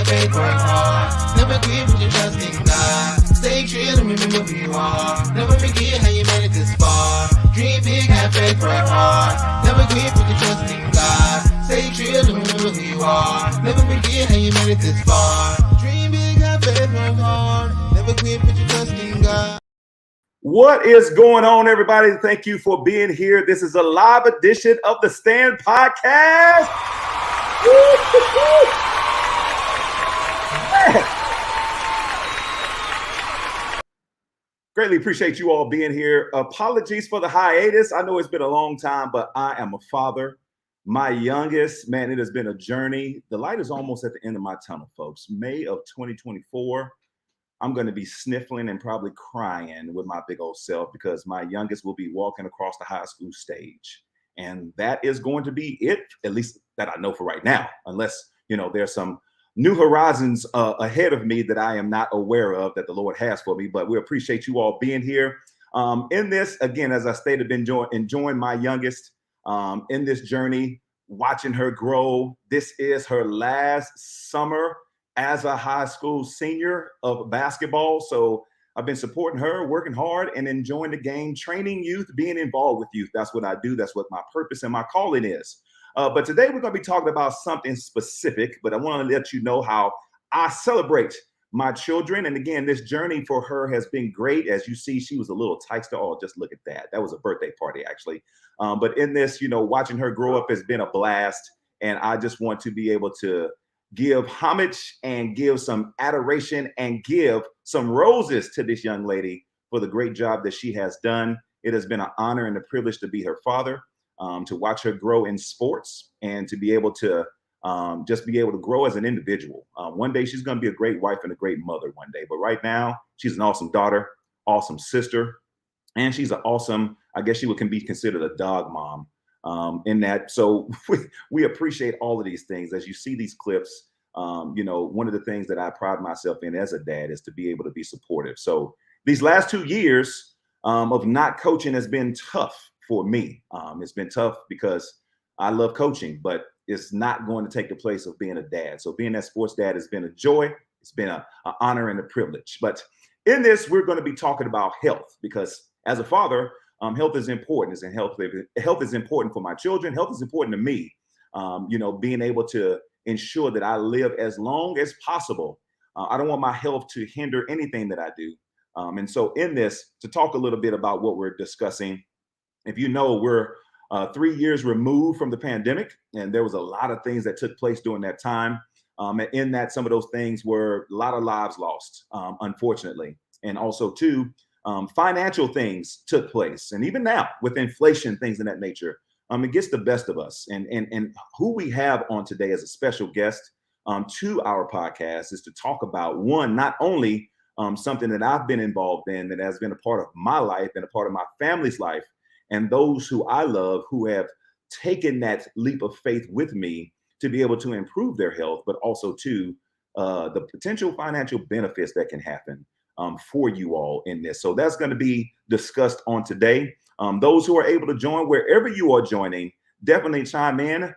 faith, work hard. Never quit when you trust in God. Stay true and remember who you are. Never forget how you made it this far. Dream big, have faith, work hard. Never quit when you trust in God. Stay true and remember who you are. Never forget how you made it this far. Dream big, have faith, work hard. Never quit when you trust in God. What is going on, everybody? Thank you for being here. This is a live edition of the Stand Podcast. Greatly appreciate you all being here. Apologies for the hiatus. I know it's been a long time, but I am a father. My youngest, man, it has been a journey. The light is almost at the end of my tunnel, folks. May of 2024. I'm going to be sniffling and probably crying with my big old self because my youngest will be walking across the high school stage. And that is going to be it, at least that I know for right now, unless, there's some new horizons ahead of me that I am not aware of that the Lord has for me. But we appreciate you all being here. In this, again, as I stated, enjoying my youngest in this journey, watching her grow. This is her last summer as a high school senior of basketball. So I've been supporting her, working hard and enjoying the game, training youth, being involved with youth. That's what I do. That's what my purpose and my calling is. But today we're going to be talking about something specific, but I want to let you know how I celebrate my children. And again, this journey for her has been great. As you see, she was a little tykester. Oh, just look at that. That was a birthday party, actually. But in this, watching her grow up has been a blast. And I just want to be able to give homage and give some adoration and give some roses to this young lady for the great job that she has done. It has been an honor and a privilege to be her father, to watch her grow in sports and to be able to just be able to grow as an individual. One day she's going to be a great wife and a great mother one day. But right now, she's an awesome daughter, awesome sister, and she's an awesome, I guess she can be considered a dog mom. In that. So we appreciate all of these things. As you see these clips, one of the things that I pride myself in as a dad is to be able to be supportive. So these last 2 years of not coaching has been tough for me. It's been tough because I love coaching, but it's not going to take the place of being a dad. So being that sports dad has been a joy. It's been an honor and a privilege. But in this, we're going to be talking about health because as a father, health is important. Health is important for my children. Health is important to me. Being able to ensure that I live as long as possible. I don't want my health to hinder anything that I do. And so in this, to talk a little bit about what we're discussing, if you know, we're 3 years removed from the pandemic, and there was a lot of things that took place during that time. And in that, some of those things were a lot of lives lost, unfortunately. And also, too, financial things took place. And even now with inflation, things of that nature, it gets the best of us. And who we have on today as a special guest to our podcast is to talk about one, not only something that I've been involved in that has been a part of my life and a part of my family's life, and those who I love who have taken that leap of faith with me to be able to improve their health, but also to the potential financial benefits that can happen for you all in this. So that's going to be discussed on today. Those who are able to join wherever you are joining, definitely chime in.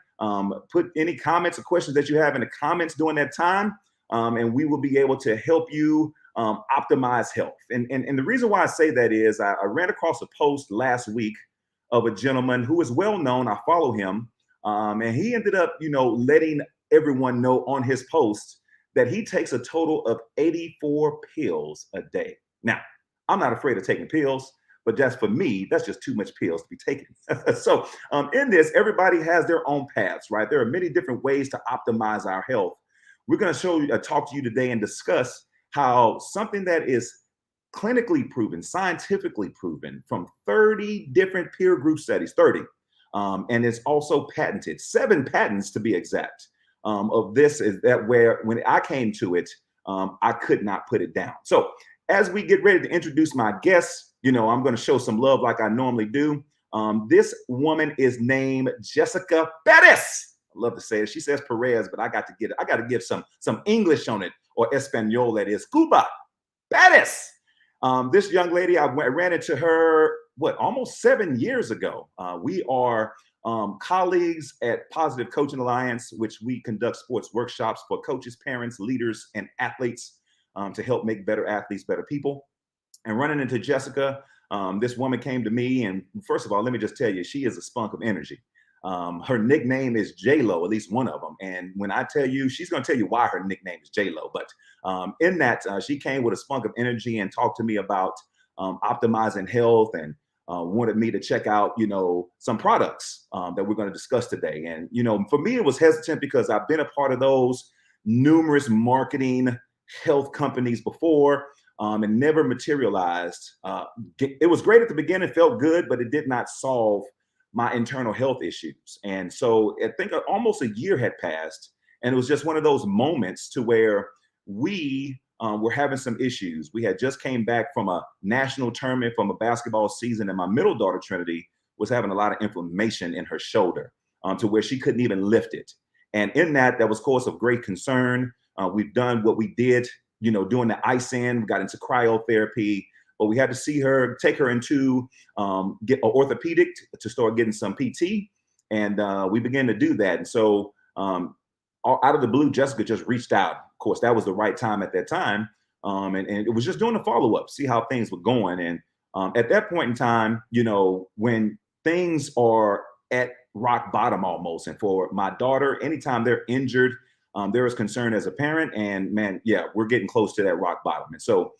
Put any comments or questions that you have in the comments during that time, and we will be able to help you optimize health. And the reason why I say that is I ran across a post last week of a gentleman who is well known. I follow him, and he ended up, letting everyone know on his post that he takes a total of 84 pills a day. Now, I'm not afraid of taking pills, but that's for me, that's just too much pills to be taken. So in this, everybody has their own paths, right? There are many different ways to optimize our health. We're going to talk to you today and discuss how something that is clinically proven, scientifically proven from 30 different peer group studies, 30, and it's also patented, 7 patents to be exact. Of this is that where when I came to it, I could not put it down. So as we get ready to introduce my guests, I'm going to show some love like I normally do. This woman is named Jessica Perez. I love to say it. She says Perez, but I got to give some English on it, or Espanol, that is Cuba. Perez. This young lady, I ran into her, almost 7 years ago. We are colleagues at Positive Coaching Alliance, which we conduct sports workshops for coaches, parents, leaders, and athletes to help make better athletes, better people. And running into Jessica, this woman came to me, and first of all, let me just tell you, she is a spunk of energy. Her nickname is J-Lo, at least one of them. And when I tell you, she's going to tell you why her nickname is J-Lo. But in that, she came with a spunk of energy and talked to me about optimizing health and wanted me to check out, some products that we're going to discuss today. And, for me, it was hesitant because I've been a part of those numerous marketing health companies before. And never materialized. It was great at the beginning, felt good, but it did not solve my internal health issues. And so I think almost a year had passed, and it was just one of those moments to where we were having some issues. We had just came back from a national tournament from a basketball season, and my middle daughter, Trinity, was having a lot of inflammation in her shoulder to where she couldn't even lift it. And in that was cause of great concern. We've done what we did, doing the ice in, we got into cryotherapy, but we had to take her into get an orthopedic to start getting some PT. And we began to do that. And so out of the blue, Jessica just reached out. Of course, that was the right time at that time. And it was just doing a follow-up, see how things were going. And at that point in time, when things are at rock bottom almost, and for my daughter, anytime they're injured, there was concern as a parent, and man, yeah, we're getting close to that rock bottom. And so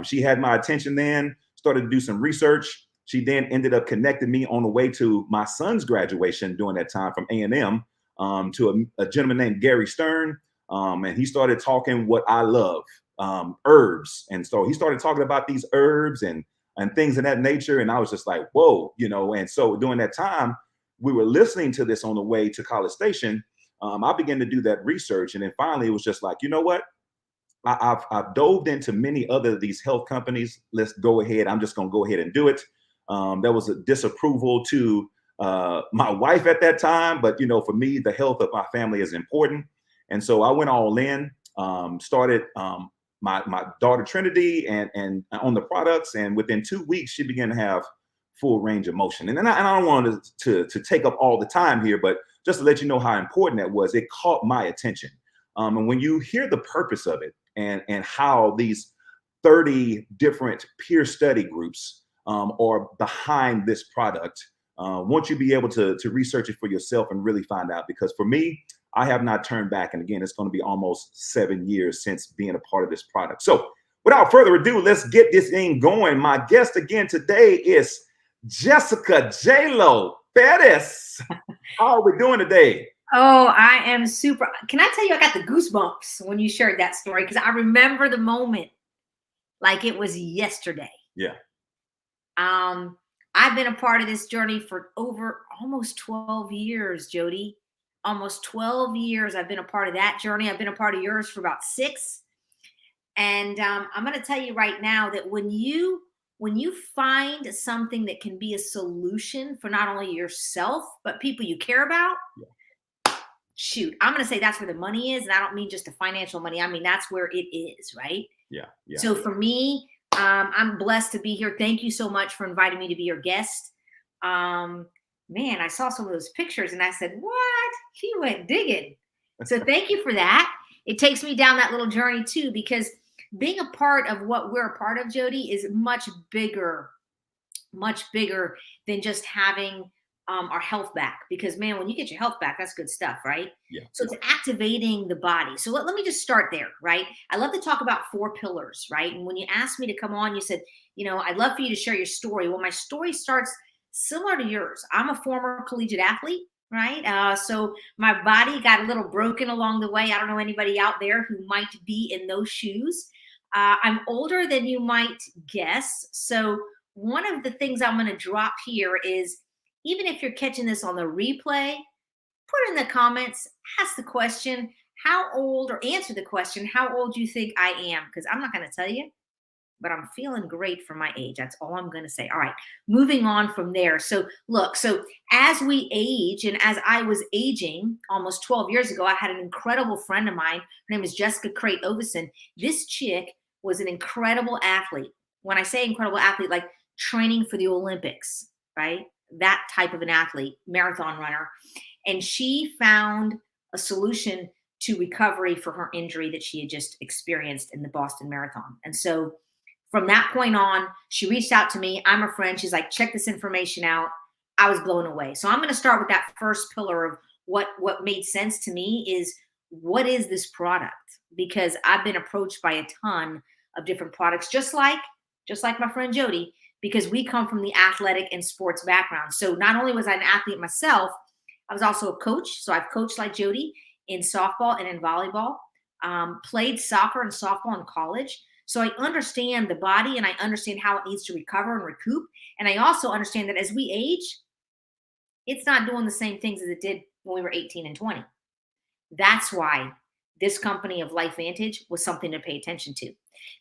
she had my attention then, started to do some research. She then ended up connecting me on the way to my son's graduation during that time from A&M to a gentleman named Gary Stern. And he started talking what I love, herbs. And so he started talking about these herbs and things of that nature. And I was just like, whoa, and so during that time, we were listening to this on the way to College Station. I began to do that research, and then finally it was just like, you know what? I've dove into many other of these health companies. Let's go ahead. I'm just going to go ahead and do it. There was a disapproval to my wife at that time, but for me, the health of my family is important, and so I went all in. Started my daughter Trinity and on the products, and within 2 weeks she began to have full range of motion. And I don't want to take up all the time here, but just to let you know how important that was, it caught my attention. And when you hear the purpose of it and how these 30 different peer study groups are behind this product, want you to be able to research it for yourself and really find out. Because for me, I have not turned back. And again, it's going to be almost 7 years since being a part of this product. So without further ado, let's get this thing going. My guest again today is Jessica J-Lo Perez. How are we doing today? Oh, I am super. Can I tell you, I got the goosebumps when you shared that story, because I remember the moment like it was yesterday. Yeah. I've been a part of this journey for over almost 12 years, Jody. Almost 12 years I've been a part of that journey. I've been a part of yours for about 6. And I'm going to tell you right now that when you find something that can be a solution for not only yourself, but people you care about, shoot, I'm going to say that's where the money is. And I don't mean just the financial money. I mean, that's where it is, right? Yeah. So for me, I'm blessed to be here. Thank you so much for inviting me to be your guest. Man, I saw some of those pictures and I said, what? He went digging. So thank you for that. It takes me down that little journey too, because being a part of what we're a part of, Jody, is much bigger than just having our health back. Because man, when you get your health back, that's good stuff, right? Yeah. So it's activating the body. So let me just start there, right? I love to talk about 4 pillars, right? And when you asked me to come on, you said, I'd love for you to share your story. Well, my story starts similar to yours. I'm a former collegiate athlete, right? So my body got a little broken along the way. I don't know anybody out there who might be in those shoes. I'm older than you might guess. So one of the things I'm going to drop here is, even if you're catching this on the replay, put in the comments, ask the question, how old, or answer the question, how old do you think I am? Because I'm not going to tell you, but I'm feeling great for my age. That's all I'm going to say. All right, moving on from there. So look, so as we age, and as I was aging almost 12 years ago, I had an incredible friend of mine. Her name is Jessica Crate Ovison. This chick was an incredible athlete. When I say incredible athlete, like training for the Olympics, right? that type of an athlete, marathon runner. And she found a solution to recovery for her injury that she had just experienced in the Boston Marathon. And so from that point on, she reached out to me. I'm a friend. She's like, check this information out. I was blown away. So I'm going to start with that first pillar of what made sense to me is, what is this product? Because I've been approached by a ton of different products, just like my friend Jody, because we come from the athletic and sports background. So not only was I an athlete myself, I was also a coach. So I've coached like Jody in softball and in volleyball, played soccer and softball in college. So I understand the body and I understand how it needs to recover and recoup. And I also understand that as we age, it's not doing the same things as it did when we were 18 and 20. That's why this company of LifeVantage was something to pay attention to,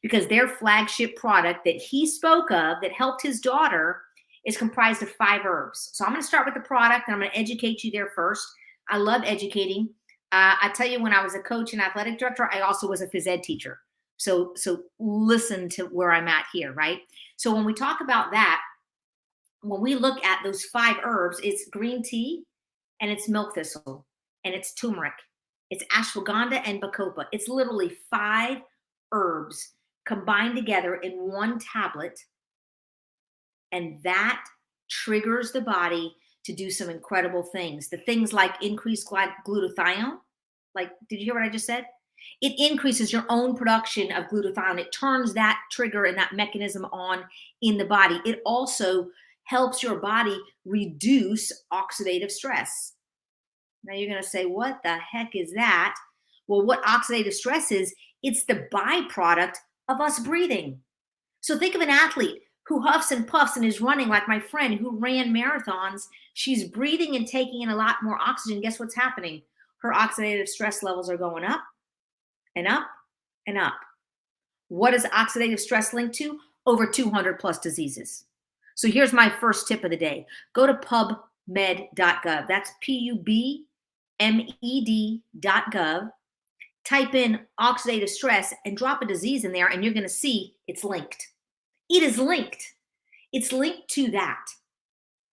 because their flagship product that he spoke of that helped his daughter is comprised of 5 herbs. So I'm going to start with the product and I'm going to educate you there first. I love educating. I tell you, when I was a coach and athletic director, I also was a phys ed teacher. So listen to where I'm at here, right? So when we talk about that, when we look at those 5 herbs, it's green tea and it's milk thistle and it's turmeric. It's ashwagandha and bacopa. It's literally 5 herbs combined together in one tablet. And that triggers the body to do some incredible things. The things like increased glutathione. Like, did you hear what I just said? It increases your own production of glutathione. It turns that trigger and that mechanism on in the body. It also helps your body reduce oxidative stress. Now you're going to say, what the heck is that? Well, what oxidative stress is, it's the byproduct of us breathing. So think of an athlete who huffs and puffs and is running, like my friend who ran marathons. She's breathing and taking in a lot more oxygen. Guess what's happening? Her oxidative stress levels are going up and up and up. What is oxidative stress linked to? Over 200 plus diseases. So here's my first tip of the day. Go to pubmed.gov. That's PUBMED.gov. Type in oxidative stress and drop a disease in there, and you're going to see it's linked. It is linked. It's linked to that.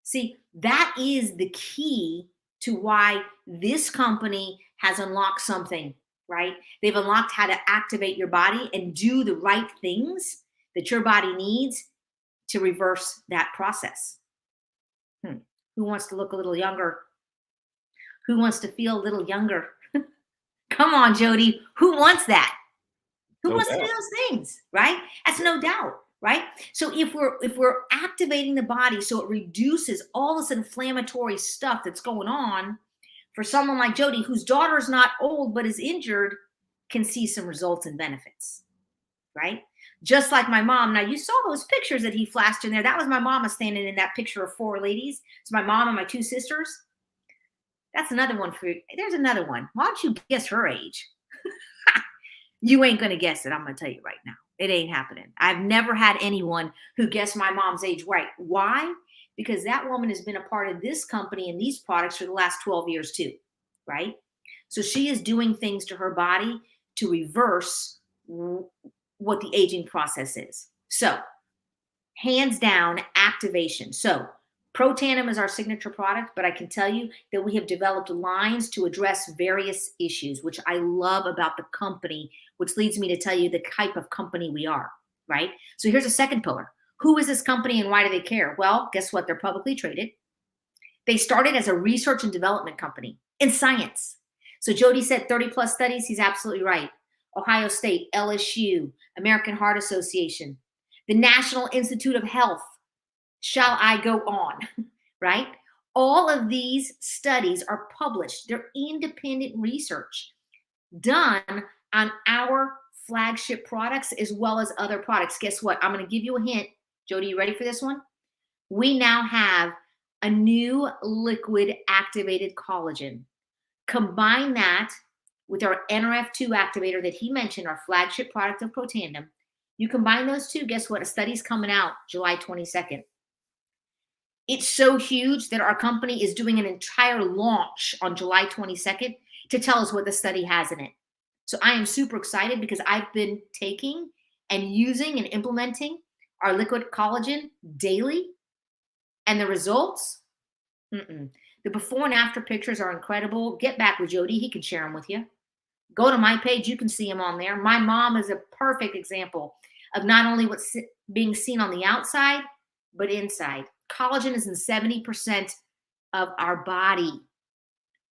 See, that is the key to why this company has unlocked something, right? They've unlocked how to activate your body and do the right things that your body needs to reverse that process. Who wants to look a little younger? Who wants to feel a little younger? Come on, Jody. Who wants that? Who wants to do those things, right? That's no doubt, right? So if we're activating the body so it reduces all this inflammatory stuff that's going on, for someone like Jody, whose daughter is not old but is injured, can see some results and benefits, right? Just like my mom. Now, you saw those pictures that he flashed in there. That was my mama standing in that picture of 4 ladies. It's my mom and my 2 sisters. That's another one for you. There's another one. Why don't you guess her age? You ain't going to guess it. I'm going to tell you right now. It ain't happening. I've never had anyone who guessed my mom's age right. Why? Because that woman has been a part of this company and these products for the last 12 years too, right? So she is doing things to her body to reverse what the aging process is. So hands down, activation. So Protandim is our signature product, but I can tell you that we have developed lines to address various issues, which I love about the company, which leads me to tell you the type of company we are, right? So here's a second pillar. Who is this company and why do they care? Well, guess what? They're publicly traded. They started as a research and development company in science. So Jody said 30 plus studies. He's absolutely right. Ohio State, LSU, American Heart Association, the National Institute of Health. Shall I go on, right? All of these studies are published. They're independent research done on our flagship products as well as other products. Guess what? I'm going to give you a hint. Jody, you ready for this one? We now have a new liquid activated collagen. Combine that with our NRF2 activator that he mentioned, our flagship product of Protandim. You combine those two, guess what? A study's coming out July 22nd. It's so huge that our company is doing an entire launch on July 22nd to tell us what the study has in it. So I am super excited because I've been taking and using and implementing our liquid collagen daily, and the results Mm-mm. The before and after pictures are incredible. Get back with Jody. He can share them with you. Go to my page. You can see them on there. My mom is a perfect example of not only what's being seen on the outside, but inside. Collagen is in 70% of our body.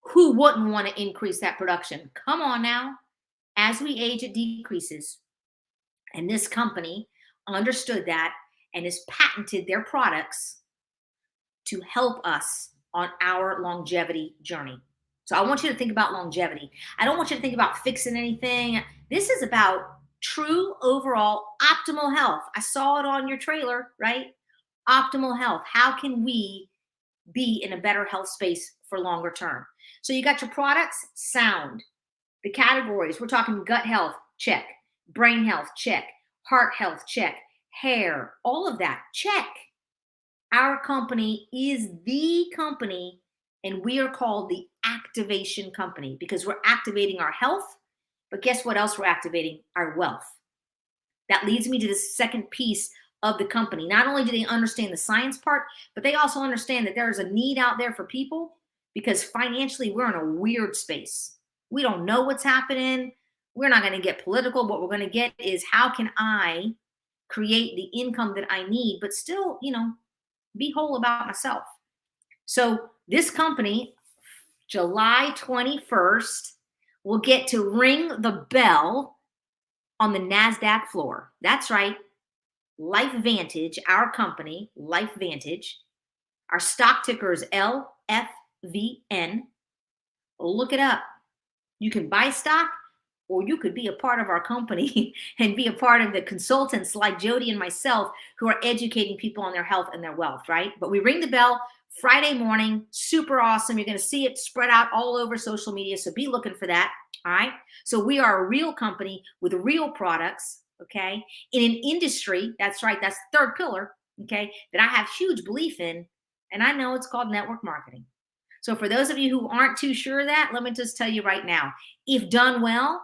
Who wouldn't want to increase that production? Come on now. As we age, it decreases. And this company understood that and has patented their products to help us on our longevity journey. So I want you to think about longevity. I don't want you to think about fixing anything. This is about true overall optimal health. I saw it on your trailer, right? Optimal health. How can we be in a better health space for longer term? So you got your products, sound. The categories, we're talking gut health, check. Brain health, check. Heart health, check. Hair, all of that, check. Our company is the company, and we are called the activation company because we're activating our health. But guess what else we're activating? Our wealth. That leads me to the second piece of the company. Not only do they understand the science part, but they also understand that there's a need out there for people because financially we're in a weird space. We don't know what's happening. We're not going to get political. What we're going to get is how can I create the income that I need, but still, be whole about myself. So this company, July 21st, will get to ring the bell on the NASDAQ floor. That's right. LifeVantage, our company, LifeVantage. Our stock ticker is LFVN. Look it up. You can buy stock, or you could be a part of our company and be a part of the consultants like Jody and myself who are educating people on their health and their wealth, right? But we ring the bell Friday morning, super awesome. You're going to see it spread out all over social media, so be looking for that, all right? So we are a real company with real products, okay, in an industry, that's right, that's the third pillar, okay, that I have huge belief in, and I know it's called network marketing. So for those of you who aren't too sure of that, let me just tell you right now, if done well,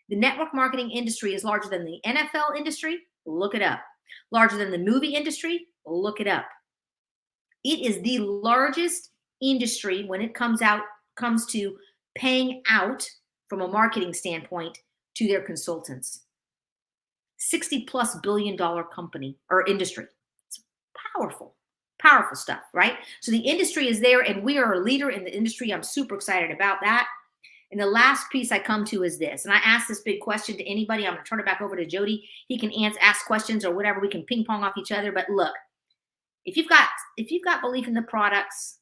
the network marketing industry is larger than the NFL industry. Look it up. Larger than the movie industry. Look it up. It is the largest industry when it comes to paying out from a marketing standpoint to their consultants. $60+ billion company or industry. It's powerful stuff, right? So the industry is there and we are a leader in the industry. I'm super excited about that. And the last piece I come to is this. And I ask this big question to anybody. I'm going to turn it back over to Jody. He can ask questions or whatever. We can ping pong off each other. But look, if you've got belief in the products,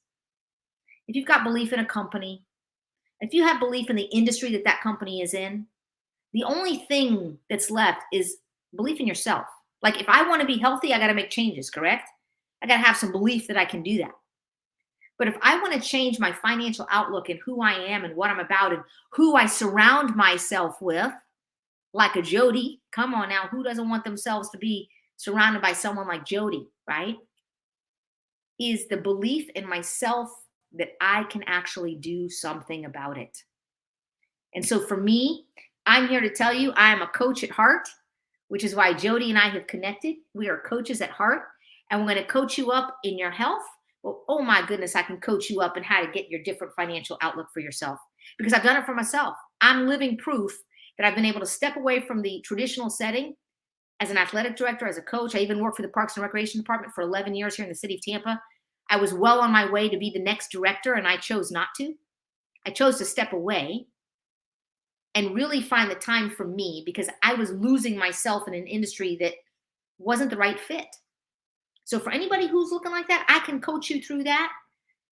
if you've got belief in a company, if you have belief in the industry that company is in, the only thing that's left is belief in yourself. Like if I want to be healthy, I got to make changes, correct? I got to have some belief that I can do that. But if I want to change my financial outlook and who I am and what I'm about and who I surround myself with, like a Jody, come on now, who doesn't want themselves to be surrounded by someone like Jody, right? Is the belief in myself that I can actually do something about it. And so for me, I'm here to tell you I am a coach at heart, which is why Jody and I have connected. We are coaches at heart, and we're going to coach you up in your health. Well, oh my goodness, I can coach you up in how to get your different financial outlook for yourself because I've done it for myself. I'm living proof that I've been able to step away from the traditional setting as an athletic director, as a coach. I even worked for the Parks and Recreation Department for 11 years here in the city of Tampa. I was well on my way to be the next director, and I chose not to. I chose to step away and really find the time for me because I was losing myself in an industry that wasn't the right fit. So for anybody who's looking like that, I can coach you through that.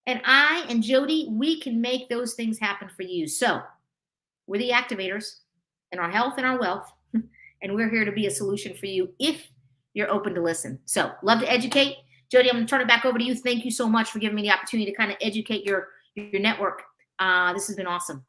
And I and Jody, we can make those things happen for you. So we're the activators in our health and our wealth. And we're here to be a solution for you if you're open to listen. So love to educate. Jody, I'm going to turn it back over to you. Thank you so much for giving me the opportunity to kind of educate your network. This has been awesome.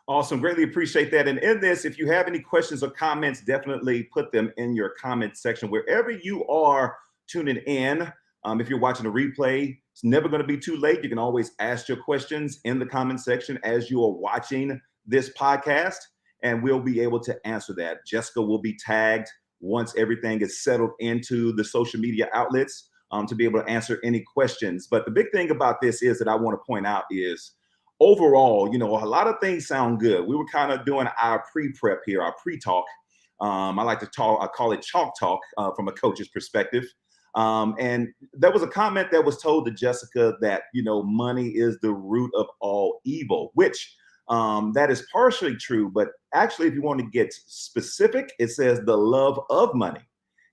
Awesome. Greatly appreciate that. And in this, if you have any questions or comments, definitely put them in your comment section wherever you are tuning in. If you're watching a replay, it's never going to be too late. You can always ask your questions in the comment section as you are watching this podcast, and we'll be able to answer that. Jessica will be tagged once everything is settled into the social media outlets. to be able to answer any questions. But the big thing about this is that I want to point out is overall, a lot of things sound good. We were kind of doing our pre-prep here, our pre-talk. I like to talk, I call it chalk talk from a coach's perspective. And there was a comment that was told to Jessica that, money is the root of all evil, which that is partially true. But actually, if you want to get specific, it says the love of money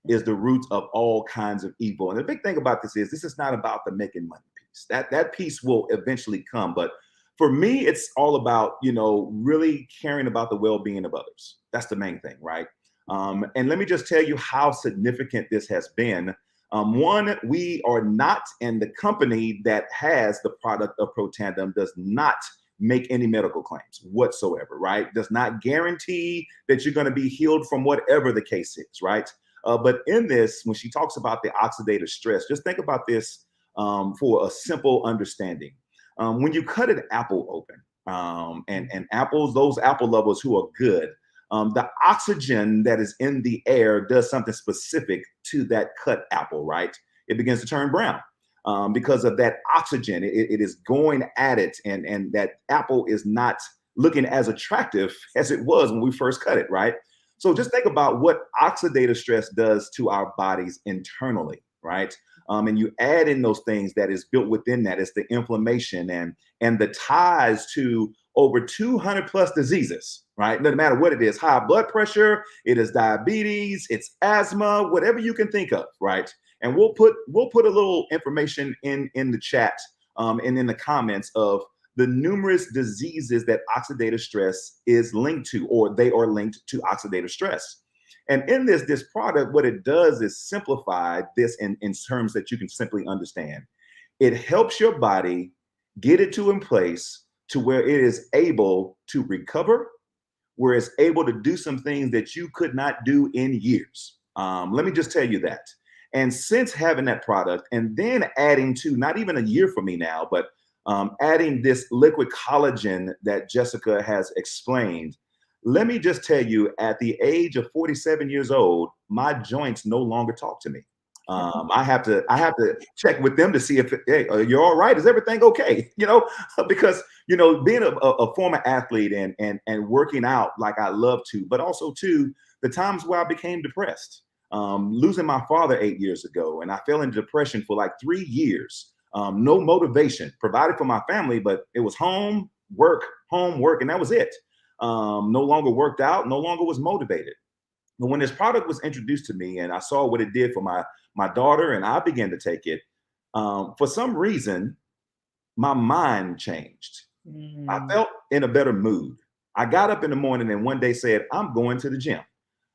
is the root of all kinds of evil. And the big thing about this is not about the making money piece. That piece will eventually come. But for me, it's all about, really caring about the well-being of others. That's the main thing, right? And let me just tell you how significant this has been. One, we are not, and the company that has the product of Protandim does not make any medical claims whatsoever, right? Does not guarantee that you're going to be healed from whatever the case is, right? But in this, when she talks about the oxidative stress, just think about this for a simple understanding. When you cut an apple open, and apples, those apple lovers who are good, the oxygen that is in the air does something specific to that cut apple, right? It begins to turn brown because of that oxygen. It is going at it, and that apple is not looking as attractive as it was when we first cut it, right? So just think about what oxidative stress does to our bodies internally, right? And you add in those things that is built within that. It's the inflammation and the ties to over 200 plus diseases, right? No matter what it is, high blood pressure, it is diabetes, it's asthma, whatever you can think of, right? And we'll put a little information in the chat and in the comments of the numerous diseases that oxidative stress is linked to, or they are linked to oxidative stress. And in this product, what it does is simplify this in terms that you can simply understand. It helps your body get it in place to where it is able to recover, where it's able to do some things that you could not do in years. Let me just tell you that. And since having that product and then adding to, not even a year for me now, but adding this liquid collagen that Jessica has explained, let me just tell you, at the age of 47 years old, my joints no longer talk to me. I have to check with them to see if, hey, you're all right. Is everything okay? Because, being a former athlete and working out like I love to, but also too, the times where I became depressed, losing my father 8 years ago, and I fell into depression for like 3 years. No motivation provided for my family, but it was home, work, and that was it. No longer worked out, no longer was motivated. But when this product was introduced to me and I saw what it did for my daughter, and I began to take it, for some reason, my mind changed. I felt in a better mood. I got up in the morning and one day said, I'm going to the gym,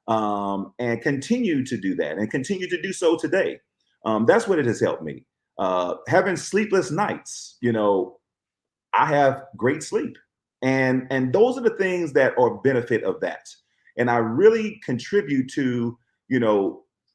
and continue to do that and continue to do so today. That's what it has helped me. Having sleepless nights, I have great sleep. And those are the things that are benefit of that. And I really contribute to,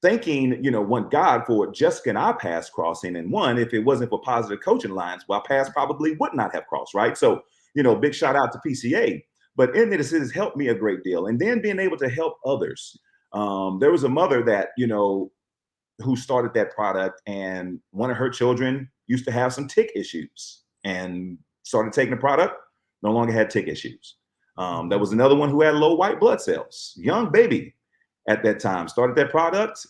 thanking, one, God for Jessica and I paths crossing. And one, if it wasn't for Positive Coaching Alliance, well, our paths probably would not have crossed, right? So, big shout out to PCA. But in this, it has helped me a great deal. And then being able to help others. There was a mother that, who started that product, and one of her children used to have some tick issues and started taking the product, no longer had tick issues. There was another one who had low white blood cells, young baby at that time, started that product,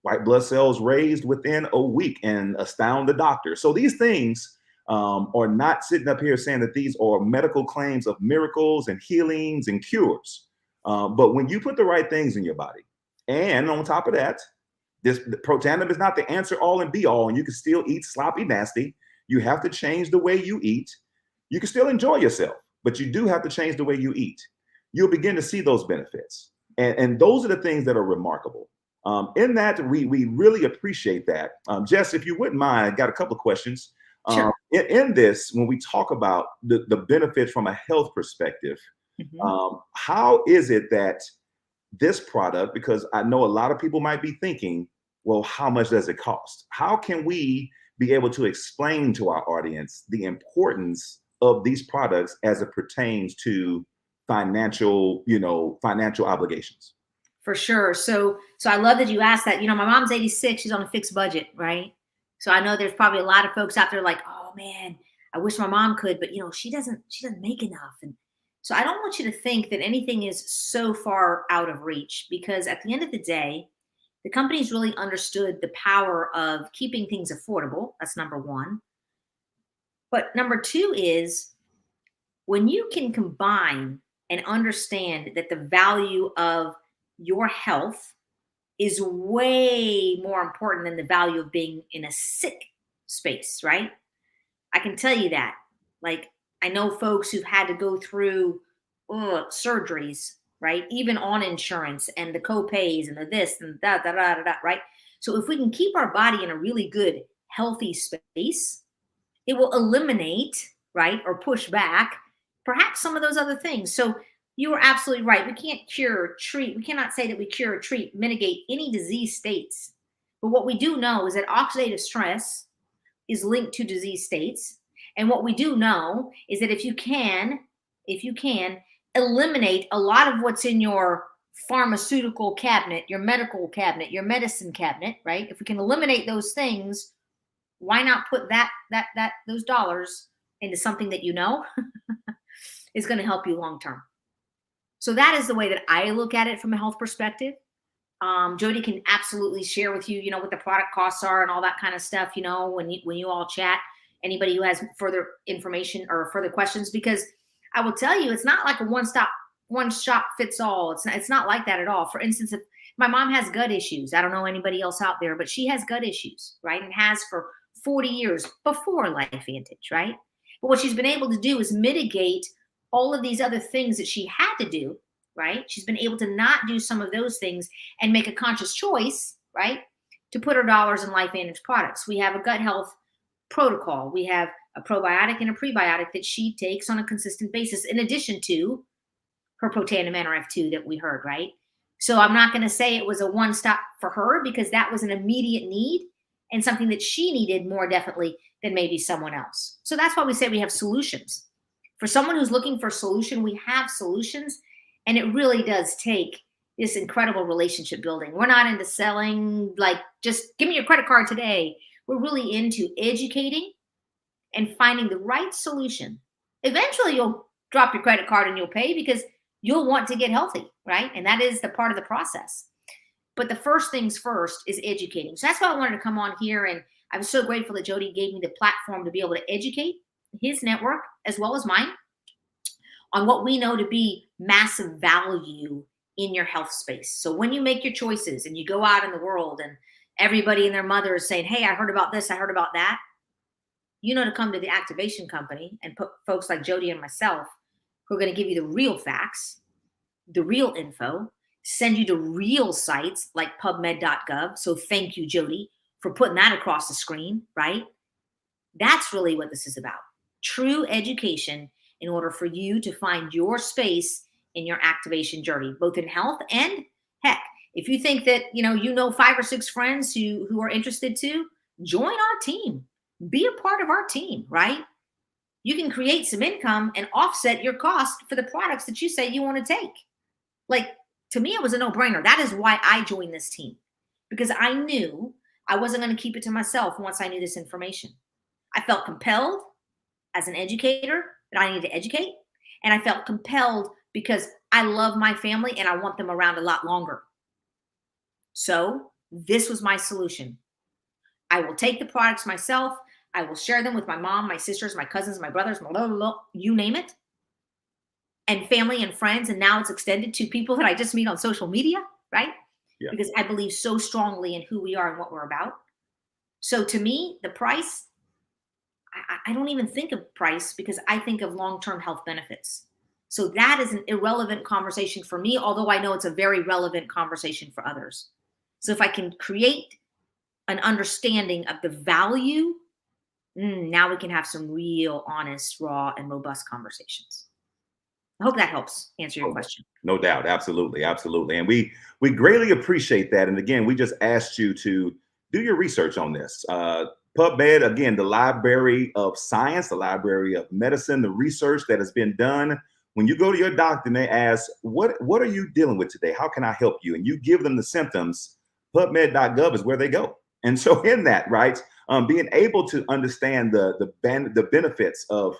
white blood cells raised within a week and astound the doctor. So these things are not sitting up here saying that these are medical claims of miracles and healings and cures. But when you put the right things in your body, and on top of that, the Protandim is not the answer all and be all, and you can still eat sloppy nasty. You have to change the way you eat. You can still enjoy yourself, but you do have to change the way you eat. You'll begin to see those benefits. And those are the things that are remarkable. In that, we really appreciate that. Jess, if you wouldn't mind, got a couple of questions. Sure. In this, when we talk about the benefits from a health perspective, how is it that this product, because I know a lot of people might be thinking, well, how much does it cost? How can we be able to explain to our audience the importance of these products as it pertains to financial obligations? For sure. So I love that you asked that. My mom's 86. She's on a fixed budget, right? So I know there's probably a lot of folks out there like, oh man, I wish my mom could, but she doesn't make enough. And so I don't want you to think that anything is so far out of reach, because at the end of the day, the companies really understood the power of keeping things affordable. That's number one. But number two is when you can combine and understand that the value of your health is way more important than the value of being in a sick space, right? I can tell you that. Like, I know folks who've had to go through surgeries, right? Even on insurance and the co-pays and the this and that, right? So if we can keep our body in a really good, healthy space, it will eliminate, right, or push back perhaps some of those other things. So you are absolutely right. We can't cure, treat. We cannot say that we cure or treat, mitigate any disease states. But what we do know is that oxidative stress is linked to disease states. And what we do know is that if you can eliminate a lot of what's in your pharmaceutical cabinet, your medical cabinet, your medicine cabinet, right? If we can eliminate those things, why not put those dollars into something that you know is going to help you long term? So that is the way that I look at it from a health perspective. Jody can absolutely share with you, what the product costs are and all that kind of stuff, when you all chat, anybody who has further information or further questions, because I will tell you, it's not like a one shop fits all. It's not like that at all. For instance, if my mom has gut issues, I don't know anybody else out there, but she has gut issues, right? And has for 40 years before LifeVantage, right? But what she's been able to do is mitigate all of these other things that she had to do, right? She's been able to not do some of those things and make a conscious choice, right, to put her dollars in LifeVantage products. We have a gut health protocol. We have a probiotic and a prebiotic that she takes on a consistent basis, in addition to her Protandim NRF2 that we heard, right? So I'm not going to say it was a one-stop for her, because that was an immediate need and something that she needed more definitely than maybe someone else. So that's why we say we have solutions. For someone who's looking for a solution, we have solutions, and it really does take this incredible relationship building. We're not into selling, like, just give me your credit card today. We're really into educating and finding the right solution. Eventually, you'll drop your credit card and you'll pay, because you'll want to get healthy, right? And that is the part of the process. But the first things first is educating. So that's why I wanted to come on here. And I'm so grateful that Jody gave me the platform to be able to educate his network as well as mine on what we know to be massive value in your health space. So when you make your choices and you go out in the world and everybody and their mother is saying, hey, I heard about this, I heard about that, to come to the activation company and put folks like Jody and myself who are going to give you the real facts, the real info, send you to real sites like pubmed.gov. So thank you, Jody, for putting that across the screen, right? That's really what this is about. True education in order for you to find your space in your activation journey, both in health and heck. If you think that, you know 5 or 6 friends who are interested to join our team, be a part of our team, right? You can create some income and offset your cost for the products that you say you want to take. Like, to me, it was a no-brainer. That is why I joined this team, because I knew I wasn't going to keep it to myself once I knew this information. I felt compelled as an educator that I needed to educate. And I felt compelled because I love my family and I want them around a lot longer. So this was my solution. I will take the products myself. I will share them with my mom, my sisters, my cousins, my brothers, blah, blah, blah, you name it. And family and friends. And now it's extended to people that I just meet on social media, right? Yeah. Because I believe so strongly in who we are and what we're about. So to me, the price, I don't even think of price, because I think of long-term health benefits. So that is an irrelevant conversation for me, although I know it's a very relevant conversation for others. So if I can create an understanding of the value, now we can have some real, honest, raw, and robust conversations. I hope that helps answer your question. No doubt. Absolutely. Absolutely. And we greatly appreciate that. And again, we just asked you to do your research on this. PubMed, again, the library of science, the library of medicine, the research that has been done. When you go to your doctor and they ask, what are you dealing with today? How can I help you? And you give them the symptoms, PubMed.gov is where they go. And so in that, right, being able to understand the benefits of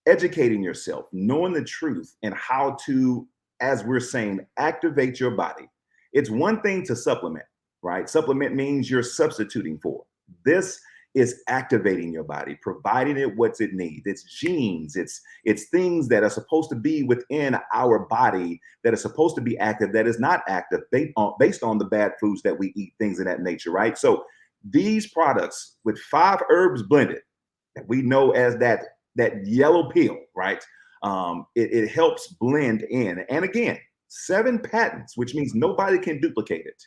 educating yourself, knowing the truth, and how to, as we're saying, activate your body. It's one thing to supplement, right? Supplement means you're substituting for. This is activating your body, providing it what it needs. It's genes, it's things that are supposed to be within our body that are supposed to be active, that is not active based on the bad foods that we eat, things of that nature, right? So these products with 5 herbs blended, that we know as that yellow pill, right? It helps blend in. And again, 7 patents, which means nobody can duplicate it,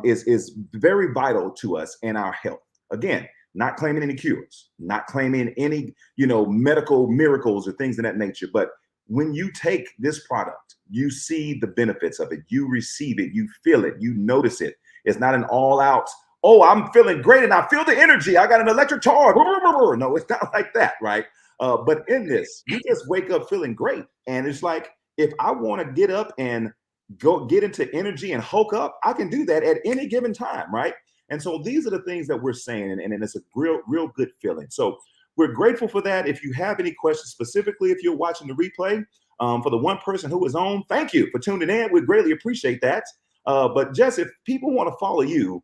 is very vital to us and our health. Again, not claiming any cures, not claiming any, medical miracles or things of that nature. But when you take this product, you see the benefits of it. You receive it. You feel it. You notice it. It's not an all out, oh, I'm feeling great and I feel the energy. I got an electric charge. No, it's not like that, right? But in this, you just wake up feeling great. And it's like, if I want to get up and go get into energy and hulk up, I can do that at any given time, right? And so these are the things that we're saying, and it's a real good feeling. So we're grateful for that. If you have any questions, specifically if you're watching the replay, for the one person who is on, thank you for tuning in. We greatly appreciate that. But Jess, if people want to follow you,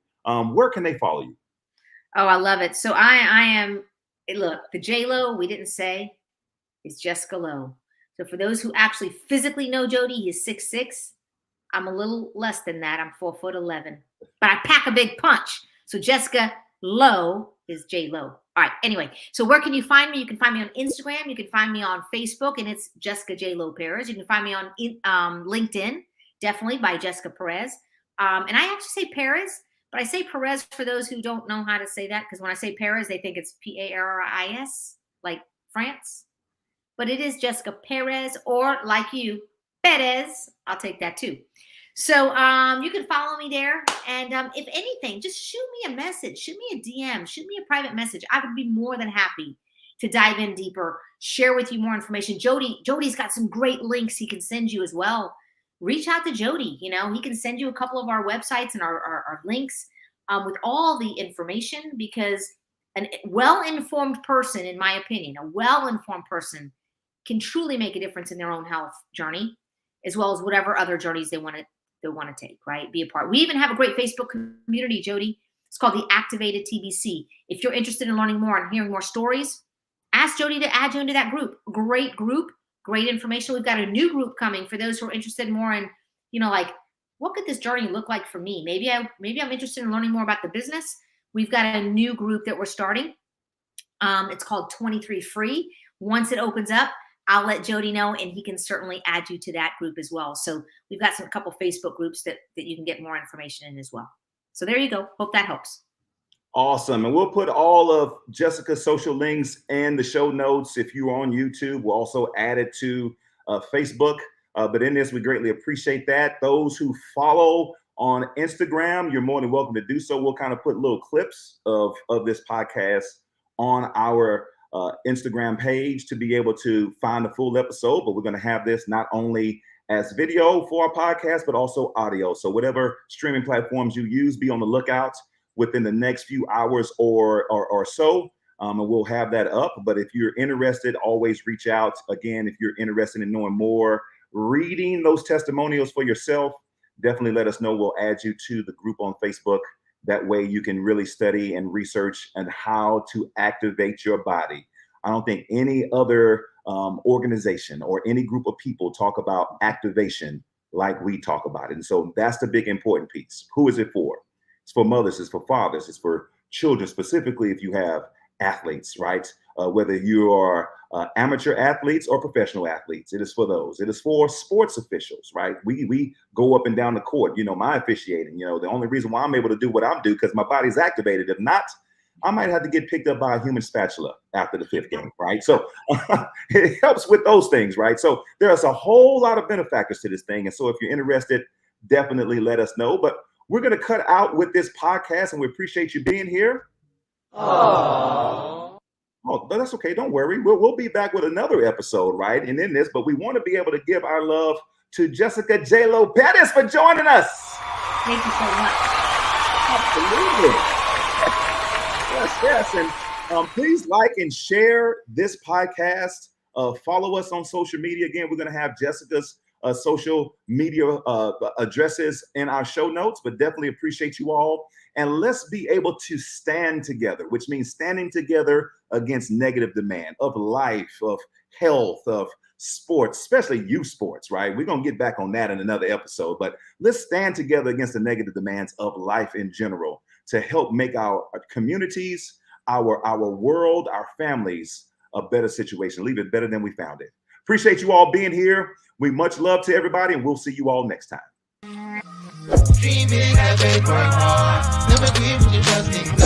where can they follow you? Oh, I love it. So I am, look, the J-Lo, we didn't say, is Jessica Lowe. So for those who actually physically know Jody, he's 6'6". I'm a little less than that. I'm 4'11", but I pack a big punch. So Jessica Lowe is J-Lo. All right. Anyway, so where can you find me? You can find me on Instagram. You can find me on Facebook, and it's Jessica J-Lo Perez. You can find me on LinkedIn, definitely, by Jessica Perez. And I actually say Perez, but I say Perez for those who don't know how to say that, because when I say Perez, they think it's Paris, like France. But it is Jessica Perez, or like you, Perez. I'll take that too. So you can follow me there. And if anything, just shoot me a message, shoot me a DM, shoot me a private message. I would be more than happy to dive in deeper, share with you more information. Jody's got some great links he can send you as well. Reach out to Jody. He can send you a couple of our websites and our links with all the information, because a well-informed person, in my opinion, a well-informed person can truly make a difference in their own health journey, as well as whatever other journeys they want to take, right? Be a part. We even have a great Facebook community, Jody. It's called the Activated TBC. If you're interested in learning more and hearing more stories, ask Jody to add you into that group. Great group, great information. We've got a new group coming for those who are interested more in, like, what could this journey look like for me? Maybe I'm interested in learning more about the business. We've got a new group that we're starting. It's called 23 Free. Once it opens up, I'll let Jody know, and he can certainly add you to that group as well. So we've got a couple Facebook groups that you can get more information in as well. So there you go. Hope that helps. Awesome. And we'll put all of Jessica's social links in the show notes. If you're on YouTube, we'll also add it to Facebook. But in this, we greatly appreciate that. Those who follow on Instagram, you're more than welcome to do so. We'll kind of put little clips of this podcast on our Instagram page to be able to find the full episode. But we're going to have this not only as video for our podcast, but also audio. So whatever streaming platforms you use, be on the lookout within the next few hours or so. And we'll have that up. But if you're interested, always reach out. Again, if you're interested in knowing more, reading those testimonials for yourself, definitely let us know. We'll add you to the group on Facebook. That way you can really study and research on how to activate your body. I don't think any other organization or any group of people talk about activation like we talk about it. And so that's the big important piece. Who is it for? It's for mothers, it's for fathers, it's for children, specifically if you have athletes, right? Whether you are amateur athletes or professional athletes, it is for those. It is for sports officials, right? We go up and down the court, my officiating, the only reason why I'm able to do what I'm doing because my body's activated. If not, I might have to get picked up by a human spatula after the 5th game, right? So it helps with those things, right? So there's a whole lot of benefactors to this thing. And so if you're interested, definitely let us know. But we're going to cut out with this podcast, and we appreciate you being here. Aww. Oh, but that's okay. Don't worry. We'll be back with another episode, right? And in this, but we want to be able to give our love to Jessica J-Lo Perez for joining us. Thank you so much. Absolutely. yes. And please like and share this podcast. Follow us on social media. Again, we're going to have Jessica's social media addresses in our show notes, but definitely appreciate you all. And let's be able to stand together, which means standing together against negative demand of life, of health, of sports, especially youth sports, right? We're going to get back on that in another episode, but let's stand together against the negative demands of life in general to help make our communities, our world, our families a better situation, leave it better than we found it. Appreciate you all being here. We much love to everybody, and we'll see you all next time. Dream big, have faith, work hard. Never quit when you trust in God.